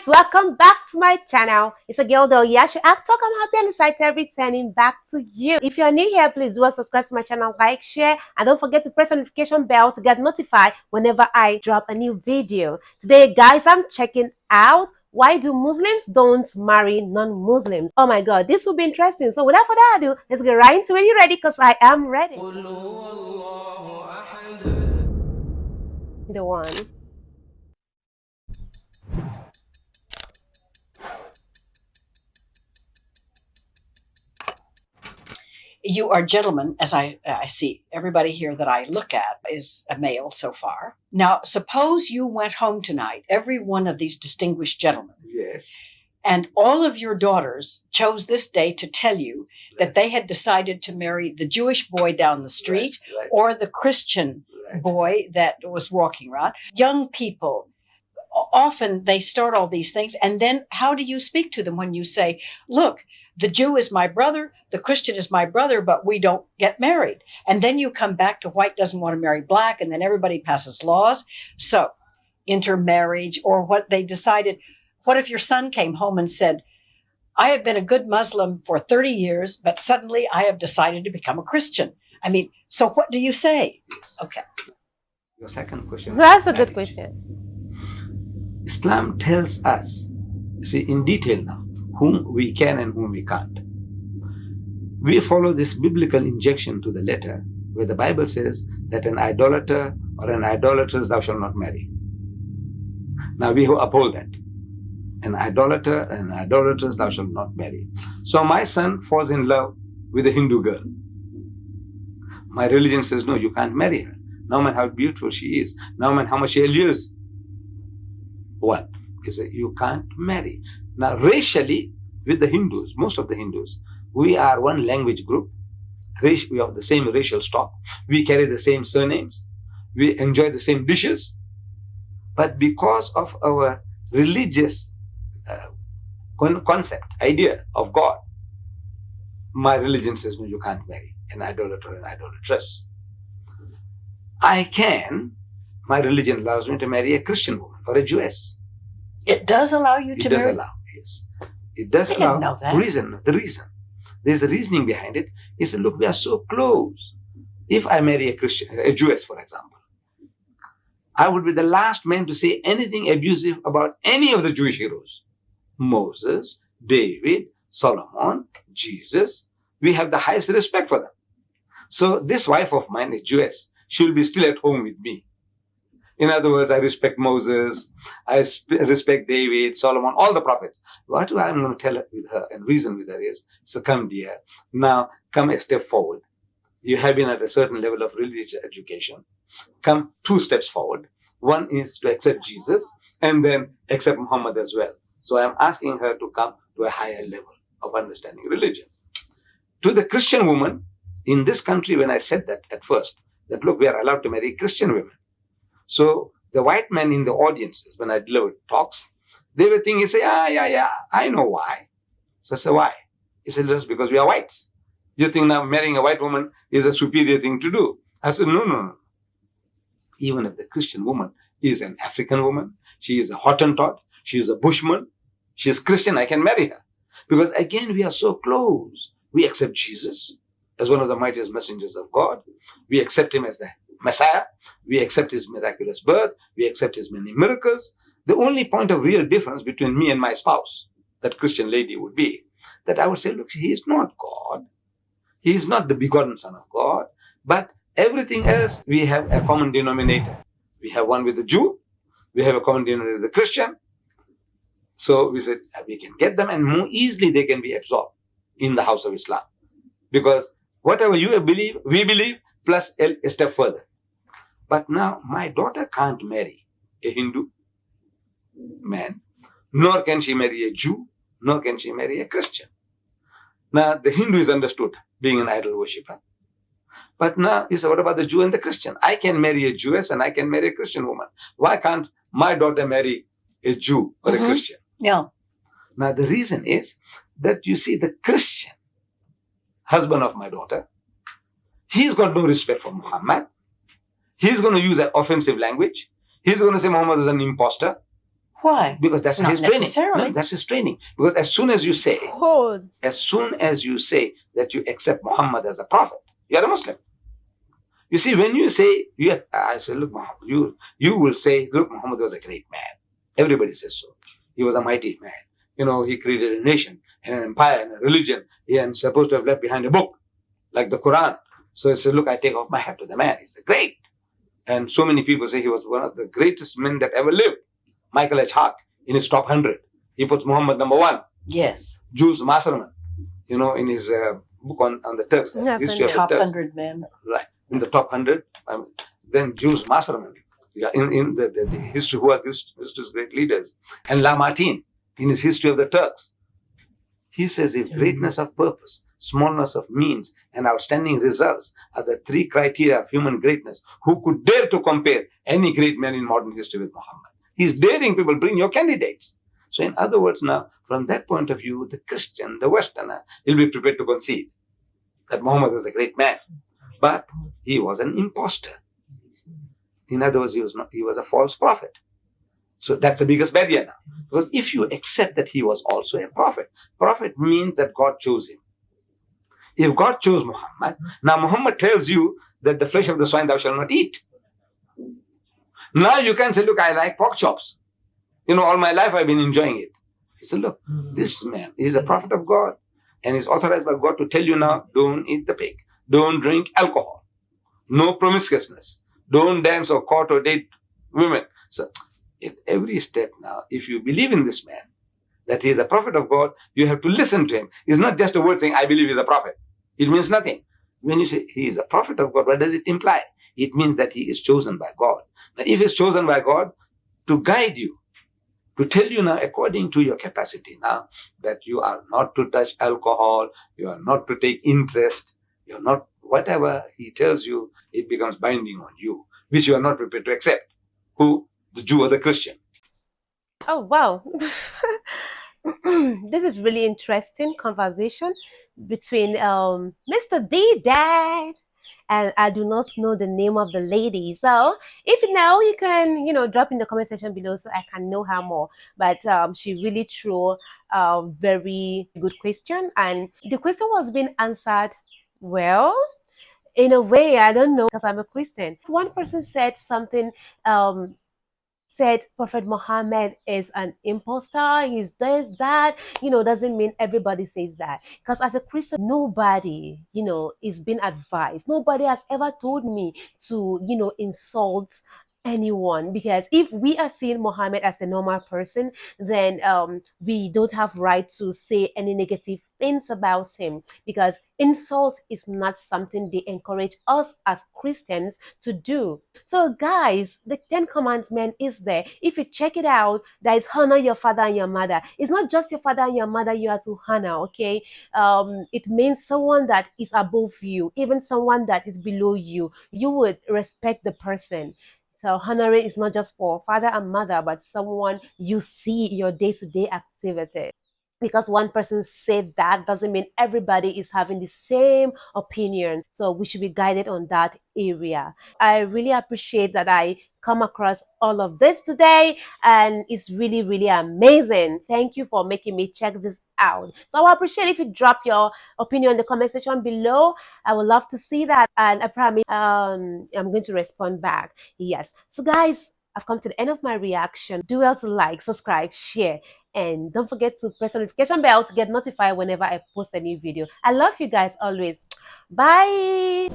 guys, welcome back to my channel. It's a girl though, yeah, she act talk. I'm happy and excited returning back to you. If you're new here, please do subscribe to my channel, like, share, and don't forget to press the notification bell to get notified whenever I drop a new video. Today guys, I'm checking out why do Muslims don't marry non-Muslims. Oh my god, this will be interesting. So without further ado, let's get right into it. You ready? Because I am ready. The one. You are gentlemen, as I see. Everybody here that I look at is a male so far. Now, suppose you went home tonight, every one of these distinguished gentlemen. Yes. And all of your daughters chose this day to tell you that they had decided to marry the Jewish boy down the street Right. or the Christian Right. boy that was walking around. Young people, often they start all these things. And then how do you speak to them when you say, look, the Jew is my brother, the Christian is my brother, but we don't get married. And then you come back to white doesn't want to marry black, and then everybody passes laws. So intermarriage, or what they decided. What if your son came home and said, I have been a good Muslim for 30 years, but suddenly I have decided to become a Christian? I mean, so what do you say? Yes. Okay. Your second question. That's a good question. Islam tells us, see, in detail now, whom we can and whom we can't. We follow this biblical injection to the letter, where the Bible says that an idolater or an idolatress thou shalt not marry. Now we uphold that. An idolater and an idolatress thou shalt not marry. So my son falls in love with a Hindu girl. My religion says, no, you can't marry her. No man, how beautiful she is. No man, how much she allures. What? Is that you can't marry. Now, racially, with the Hindus, most of the Hindus, we are one language group. We have the same racial stock. We carry the same surnames. We enjoy the same dishes. But because of our religious concept, idea of God, my religion says, no, you can't marry an idolater or an idolatress. I can, my religion allows me to marry a Christian woman or a Jewess. It does allow you to It does marry? allow, yes. It does I allow. didn't know that. The reason. There's a reasoning behind it. Is look, we are so close. If I marry a Christian, a Jewess, for example, I would be the last man to say anything abusive about any of the Jewish heroes. Moses, David, Solomon, Jesus. We have the highest respect for them. So this wife of mine is Jewess. She will be still at home with me. In other words, I respect Moses, I respect David, Solomon, all the prophets. What I'm going to tell her with her and reason with her is, so come dear, now come a step forward. You have been at a certain level of religious education. Come 2 steps forward. One is to accept Jesus and then accept Muhammad as well. So I'm asking her to come to a higher level of understanding religion. To the Christian woman, in this country, when I said that at first, that look, we are allowed to marry Christian women. So the white men in the audiences, when I delivered talks, they were thinking, say, yeah, I know why. So I said, why? He said, just because we are whites. You think now marrying a white woman is a superior thing to do. I said, no. Even if the Christian woman is an African woman, she is a Hottentot, she is a Bushman, she is Christian, I can marry her. Because again, we are so close. We accept Jesus as one of the mightiest messengers of God. We accept him as the Messiah. We accept his miraculous birth. We accept his many miracles. The only point of real difference between me and my spouse, that Christian lady, would be that I would say, look, he is not God. He is not the begotten Son of God. But everything else, we have a common denominator. We have one with the Jew. We have a common denominator with the Christian. So we said, we can get them, and more easily they can be absorbed in the house of Islam. Because whatever you believe, we believe, plus a step further. But now my daughter can't marry a Hindu man, nor can she marry a Jew, nor can she marry a Christian. Now the Hindu is understood being an idol worshipper. But now you say, what about the Jew and the Christian? I can marry a Jewess and I can marry a Christian woman. Why can't my daughter marry a Jew or a Christian? Yeah. Now the reason is that you see the Christian husband of my daughter, he's got no respect for Muhammad. He's going to use an offensive language. He's going to say Muhammad is an imposter. Why? Because that's Not his training. necessarily. No, that's his training. Because as soon as you say that you accept Muhammad as a prophet, you are a Muslim. You see, when you say, I say, look, Muhammad, you will say, look, Muhammad was a great man. Everybody says so. He was a mighty man. You know, he created a nation and an empire and a religion. He is supposed to have left behind a book, like the Quran. So he said, look, I take off my hat to the man. He's the great. And so many people say he was one of the greatest men that ever lived. Michael H. Hart, in his top 100, he puts Muhammad number 1. Yes. Jules Masserman, you know, in his book on the Turks, history of the Top Turks. 100 men. Right, in the top 100. Then Jules Masserman, in the history, who are history's great leaders. And Lamartine, in his history of the Turks. He says if greatness of purpose, smallness of means, and outstanding results are the 3 criteria of human greatness, who could dare to compare any great man in modern history with Muhammad? He's daring people, bring your candidates. So in other words now, from that point of view, the Christian, the Westerner, will be prepared to concede that Muhammad was a great man. But he was an imposter. In other words, he was a false prophet. So that's the biggest barrier now. Because if you accept that he was also a prophet means that God chose him. If God chose Muhammad, now Muhammad tells you that the flesh of the swine thou shalt not eat. Now you can say, look, I like pork chops. You know, all my life I've been enjoying it. He said, look, this man is a prophet of God and is authorized by God to tell you now, don't eat the pig. Don't drink alcohol. No promiscuousness. Don't dance or court or date women. So at every step now, if you believe in this man, that he is a prophet of God, you have to listen to him. It's not just a word saying, I believe he's a prophet. It means nothing. When you say he is a prophet of God, what does it imply? It means that he is chosen by God. Now, if he's chosen by God to guide you, to tell you now, according to your capacity now, that you are not to touch alcohol, you are not to take interest, you're not, whatever he tells you, it becomes binding on you, which you are not prepared to accept. Who? The Jew or the Christian. Oh, wow. This is really interesting conversation between Mr. D Dad, and I do not know the name of the lady. So if you know, you can, drop in the comment section below so I can know her more. But she really threw a very good question, and the question was being answered well. In a way, I don't know, because I'm a Christian. One person said something, said Prophet Muhammad is an imposter, he's this, that, doesn't mean everybody says that. Because as a Christian, nobody, is being advised. Nobody has ever told me to, insult anyone, because if we are seeing Muhammad as a normal person, then we don't have right to say any negative things about him, because insult is not something they encourage us as Christians to do. So guys, the 10 commandment is there. If you check it out, that is honor your father and your mother. It's not just your father and your mother you are to honor, okay? It means someone that is above you, even someone that is below you. You would respect the person. So honoring is not just for father and mother, but someone you see your day-to-day activity. Because one person said that doesn't mean everybody is having the same opinion. So we should be guided on that area. I really appreciate that I come across all of this today, and it's really, really amazing. Thank you for making me check this out. So I will appreciate if you drop your opinion in the comment section below. I would love to see that, and I promise I'm going to respond back. Yes. So guys, I've come to the end of my reaction. Do well to like, subscribe, share, and don't forget to press the notification bell to get notified whenever I post a new video. I love you guys always. Bye.